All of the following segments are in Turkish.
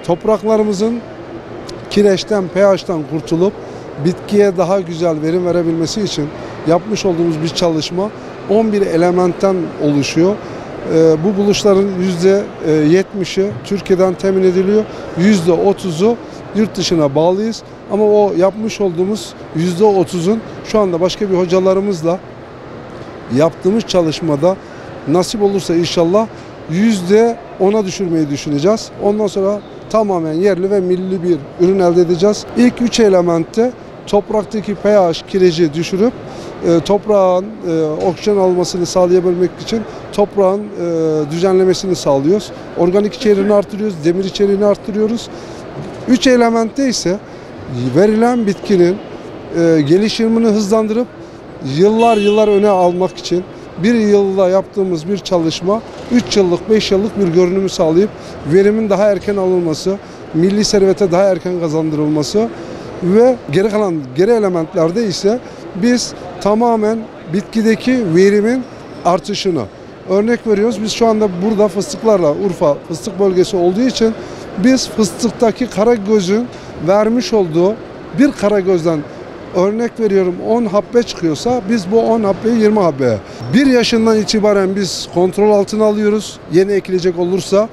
topraklarımızın kireçten, pH'tan kurtulup bitkiye daha güzel verim verebilmesi için yapmış olduğumuz bir çalışma 11 elementten oluşuyor. Bu buluşların %70'i Türkiye'den temin ediliyor, %30'u yurt dışına bağlıyız. Ama o yapmış olduğumuz %30'un şu anda başka bir hocalarımızla yaptığımız çalışmada nasip olursa inşallah %10'a düşürmeyi düşüneceğiz. Ondan sonra tamamen yerli ve milli bir ürün elde edeceğiz. İlk 3 elementte topraktaki pH kireci düşürüp toprağın oksijen almasını sağlayabilmek için toprağın düzenlemesini sağlıyoruz. Organik içeriğini artırıyoruz, demir içeriğini artırıyoruz. 3 elementte ise verilen bitkinin gelişimini hızlandırıp yıllar öne almak için bir yılda yaptığımız bir çalışma 3 yıllık 5 yıllık bir görünümü sağlayıp verimin daha erken alınması, milli servete daha erken kazandırılması ve geri elementlerde ise biz tamamen bitkideki verimin artışını örnek veriyoruz. Biz şu anda burada fıstıklarla, Urfa fıstık bölgesi olduğu için biz fıstıktaki karagözün vermiş olduğu bir karagözden örnek veriyorum 10 habbe çıkıyorsa biz bu 10 habbeyi 20 habbeye. 1 yaşından itibaren biz kontrol altına alıyoruz. Yeni ekilecek olursa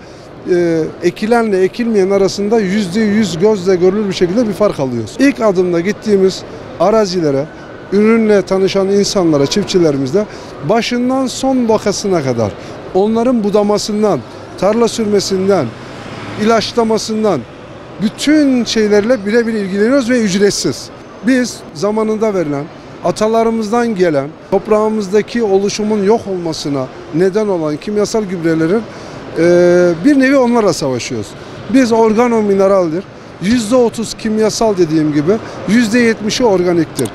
ekilenle ekilmeyen arasında %100 gözle görülür bir şekilde bir fark alıyoruz. İlk adımda gittiğimiz arazilere, ürünle tanışan insanlara, çiftçilerimizle başından son vakasına kadar onların budamasından, tarla sürmesinden, ilaçlamasından bütün şeylerle birebir ilgileniyoruz ve ücretsiz. Biz zamanında verilen, atalarımızdan gelen, toprağımızdaki oluşumun yok olmasına neden olan kimyasal gübrelerin bir nevi onlarla savaşıyoruz. Biz organo mineraldir. %30 kimyasal dediğim gibi %70'i organiktir.